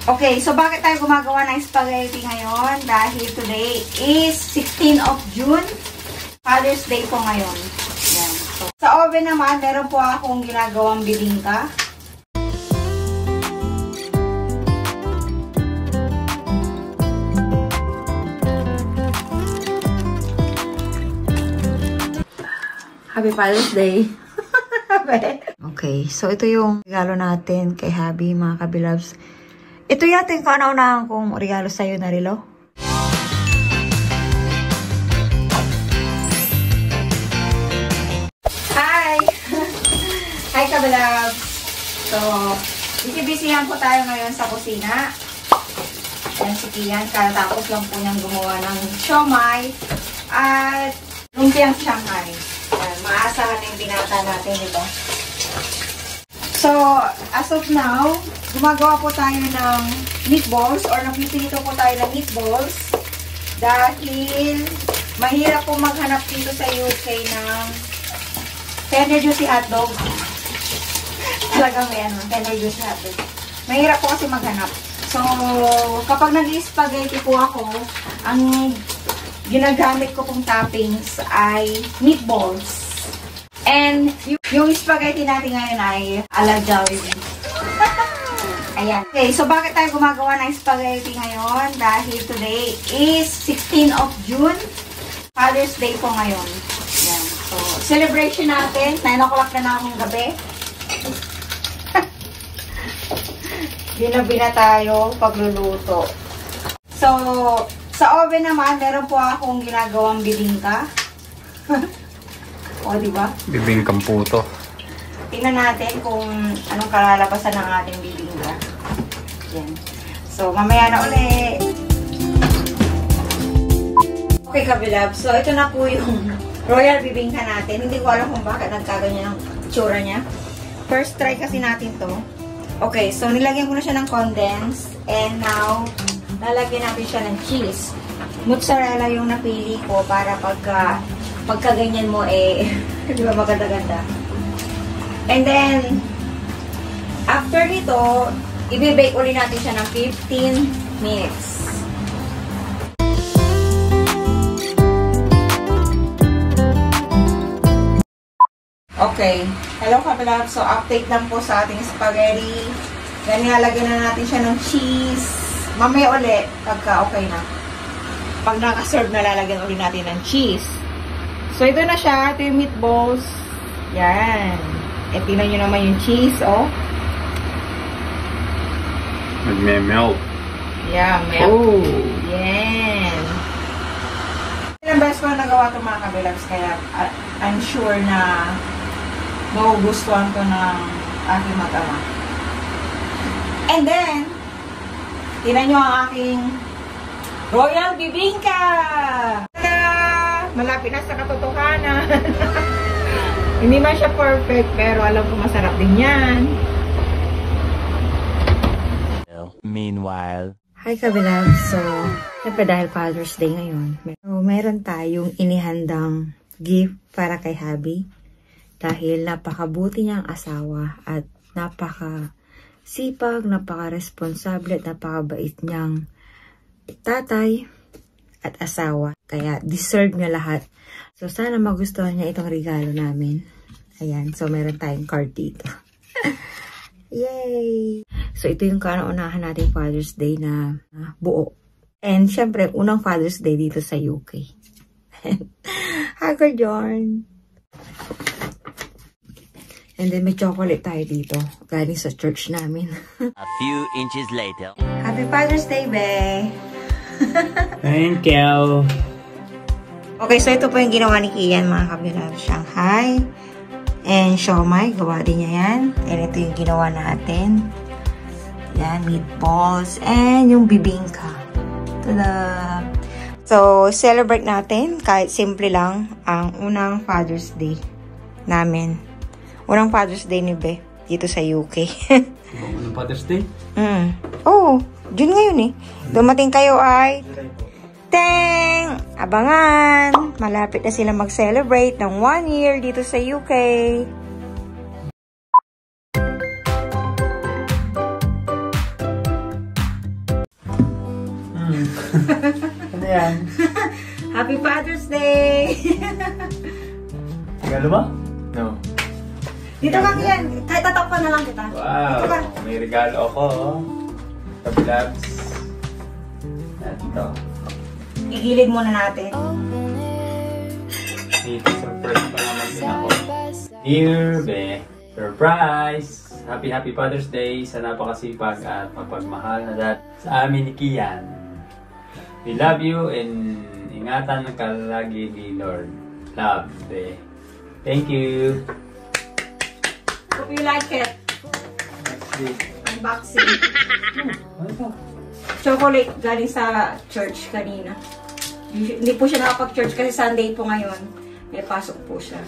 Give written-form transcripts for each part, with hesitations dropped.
Okay, so bakit tayo gumagawa ng spaghetti ngayon? Dahil today is 16 of June. Father's Day po ngayon. Yan. So, sa oven naman, meron po akong ginagawang bibingka. Happy Father's Day! Okay, so ito yung regalo natin kay Habi, mga kabilabs. Ito yata yung kauna-unahan kong regalo sa'yo na relo. Hi! Hi, kabilabs! So, busy-busyhan po tayo ngayon sa kusina. Ayan si Kian, katapos lang po niyang gumawa ng siomai at lumpiang Shanghai. Ayan, maasahan na yung binata natin, diba? So, as of now, gumagawa po tayo ng meatballs or nagpipilito po tayo ng meatballs dahil mahirap po maghanap dito sa UK ng tender juicy hotdog. Talagang may tender juicy hotdog. Mahirap po kasi maghanap. So, kapag nag-spaghetti po ako, ang ginagamit ko pong toppings ay meatballs. And yung spaghetti natin ngayon ay ala Jollibee. Ayan. Okay, so bakit tayo gumagawa ng spaghetti ngayon? Dahil today is 16 of June. Father's Day po ngayon. Ayan. So, celebration natin. 9 o'clock na akong gabi. Ginabi na tayo pagluluto. So, sa oven naman, meron po akong ginagawang bibingka. O, diba? Bibingkang puto. Tingnan natin kung anong kalalabasan ng ating bibingka. Yan. So, mamaya na ulit. Okay, kabilab. So, ito na po yung royal bibingka natin. Hindi ko alam kung bakit nagkaganyan ang itsura niya. First try kasi natin to. Okay, so nilagyan ko na siya ng condensed. And now, lalagyan natin siya ng cheese. Mozzarella yung napili ko para pagka ganyan mo di ba maganda-ganda. And then, after nito, i-bake ulit natin siya ng 15 minutes. Okay. Hello, kabilab. So, update lang po sa ating spaghetti. Then, nilalagyan na natin siya ng cheese. Mamaya ulit, pagka okay na. Pag naka-serve na, lalagyan ulit natin ng cheese. So, ito na siya. Ito yung meatballs. Yan. E, tingnan nyo naman yung cheese, oh. Nagme-melt. Yeah, melt. Oh. Yan. Ilang beses ko na nagawa ito, mga kabilabs. Kaya, I'm sure na magugustuhan ko ng aking mag-ama. And then, tingnan nyo ang aking royal bibingka! Tada! Malapit na sa katotohanan. Hindi man siya perfect, pero alam ko masarap din yan. Meanwhile. Hi, kabilab. So, siyempre dahil Father's Day ngayon, meron tayong inihandang gift para kay Habi. Dahil napakabuti niyang asawa at napaka-sipag, napaka-responsable at napakabait niyang tatay at asawa. Kaya deserve niya lahat. So, sana magustuhan niya itong regalo namin. Ayan. So, meron tayong card dito. Yay! So, ito yung kauna-unahan nating Father's Day na buo. And, syempre, unang Father's Day dito sa UK. Hagar John! And then, may chocolate tayo dito. Galing sa church namin. A few inches later. Happy Father's Day, be! Thank you! Okay, so ito po yung ginawa ni Kian, mga kabilab. Shanghai and siomai. Gawa din niya yan. And ito yung ginawa natin. Yan, meatballs. And yung bibingka. Tada! So, celebrate natin. Kahit simple lang ang unang Father's Day namin. Unang Father's Day ni Be dito sa UK. Unang Father's Day? Oo, June ngayon eh. Dumating kayo ay Teng! Abangan! Malapit na sila mag-celebrate ng 1 year dito sa UK. Ano yan? Happy Father's Day! Regalo ba? No. Dito ka yan. Kahit tatakpan na lang kita. Dito ka. Wow! May regalo ako. Kabilabs. Ito. Igilid muna natin. Dito, surprise pa naman din ako. Dear Be, surprise! Happy Father's Day sa napakasipag at mapagmahal na dad sa amin ni Kian. We love you and ingatan ka lagi ni Lord. Love, Be. Thank you. Hope you like it. Next week. Unboxing. Ano ito? Chocolate galing sa church kanina. Hindi po siya nakapag-church kasi Sunday po ngayon. May pasok po siya.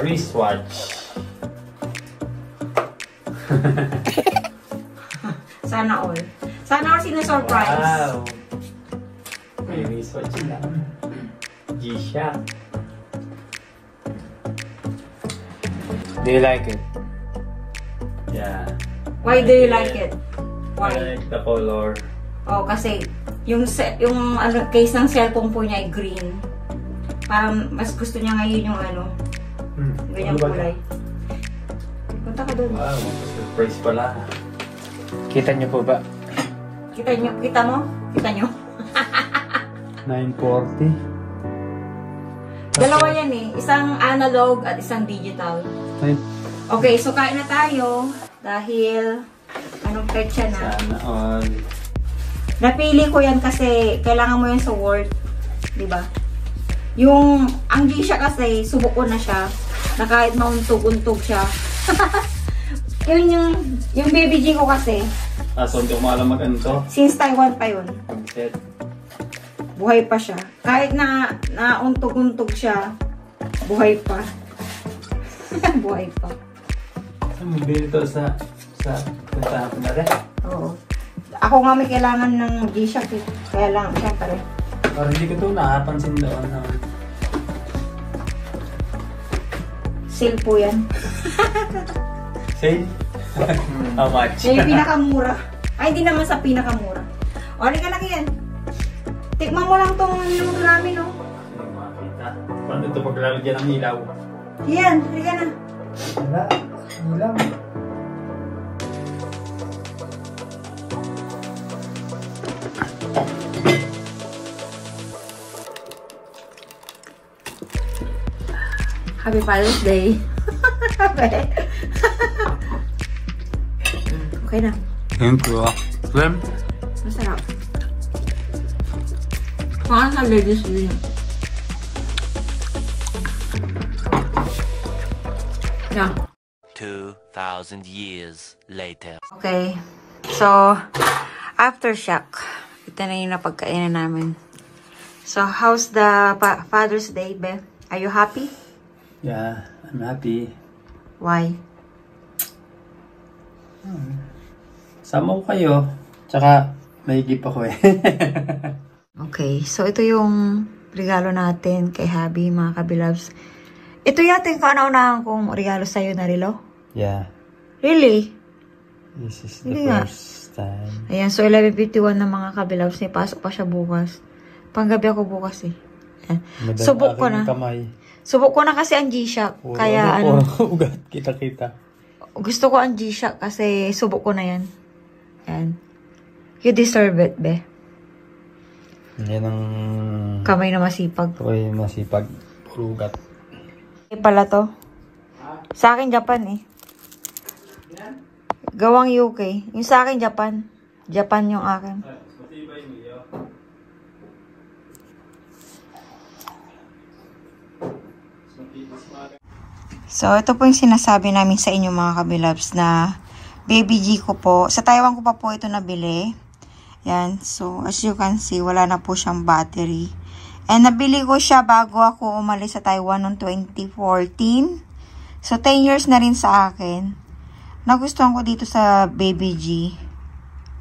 Wristwatch. Sana all. Sana all sinasurprise. Wow! May wristwatch lang. G-Shock. Do you like it? Yeah. Why do you like it? I Why? like the color. Oh, kasi yung case ng cellphone po niya ay green. Parang mas gusto niya ngayon yung ganyang kulay. Punta ka doon. Wow, surprise pala. Kita niyo po ba? Kita mo? Kita nyo? 940. Dalawa yan eh. Isang analog at isang digital. Okay, so kain na tayo. Dahil, anong petsa na? Sana all. Napili ko yan kasi kailangan mo yan sa work. Diba? Ang G-Shock kasi, subok ko na siya. Na kahit mauntog-untog siya. yung baby G ko kasi, So hindi ko maalam mag-ano to. since Taiwan pa yun. Pag-set. Buhay pa siya. Kahit na untog-untog siya, buhay pa. Buhay pa. Mabili to sa puntahan ko na rin. Oo. Ako nga may kailangan ng G-Shock eh. Kaya lang, syempre. Parang hindi ko ito nakapansin doon. Sale po yan. Sale? How much? Yung pinakamura. Ay, hindi naman sa pinakamura. O, halika lang yan. Tikman mo lang tong luto namin, no? Hindi makakita. Paano ito paglalagyan ng ilaw? Yan, halika na. Wala. Ilaw. Happy Father's Day. Okay na. Thank you. Slim? Masarap. Parang sa ladies din. Yeah. 2,000 years later. Okay. So, aftershock. Ito na yung napagkainan namin. So, how's the Father's Day, Be? Are you happy? Yeah, I'm happy. Why? Sama ko kayo. Tsaka, may gift ako eh. Okay. So, ito yung regalo natin kay Habi, mga kabilabs. Ito yata yung kauna-unahan kong regalo sa'yo na relo. Yeah. Really? This is Hindi the nga. first time. Ayan. So, 11:51 na mga kabilabs. May pasok pa siya bukas. Panggabi ako bukas eh. Ayan. Subok ko na. Kamay. Subok ko na kasi ang G-Shock. Kaya ano. Ugat. Kita-kita. Gusto ko ang G-Shock kasi subok ko na yan. Ayan. You deserve it, Be. Yan ang... Kamay na masipag. Ako'y masipag. Ugat. Okay pala to. Sa akin, Japan eh. Gawang UK. Yung sa akin, Japan. Japan yung akin. So, ito po yung sinasabi namin sa inyo mga kabilabs na baby G ko po. Sa Taiwan ko pa po ito nabili. Yan. So, as you can see, wala na po siyang battery. And nabili ko siya bago ako umalis sa Taiwan noong 2014. So, 10 years na rin sa akin. Nagustuhan ko dito sa baby G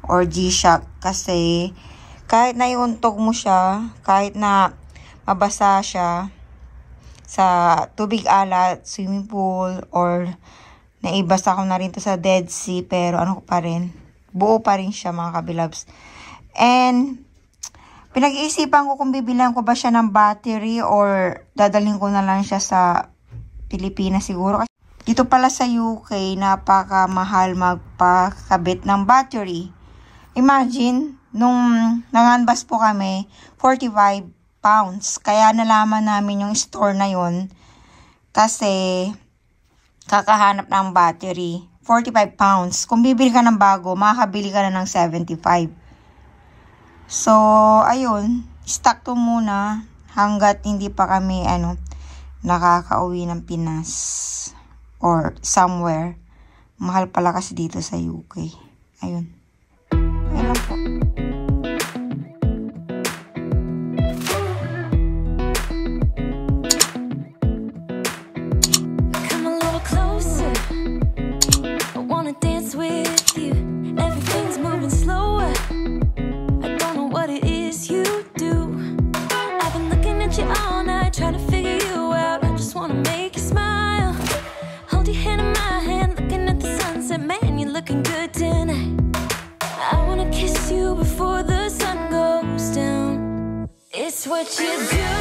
or G-Shock kasi kahit na iuntog mo siya, kahit na mabasa siya sa tubig alat, swimming pool, or Naibasa ko na rin to sa Dead Sea, pero ano ko pa rin, buo pa rin siya mga kabilabs. And, pinag-iisipan ko kung bibilang ko ba siya ng battery or dadalhin ko na lang siya sa Pilipinas siguro. Kasi dito pala sa UK, napakamahal magpakabit ng battery. Imagine, nung nang-unbox po kami, 45 pounds. Kaya nalaman namin yung store na yon kasi kakahanap ng battery. 45 pounds. Kung bibili ka ng bago, makakabili ka na ng 75. So, ayun. Stock to muna hanggat hindi pa kami, nakakauwi ng Pinas or somewhere. Mahal pala kasi dito sa UK. Ayun. Ayun po. It's what you do.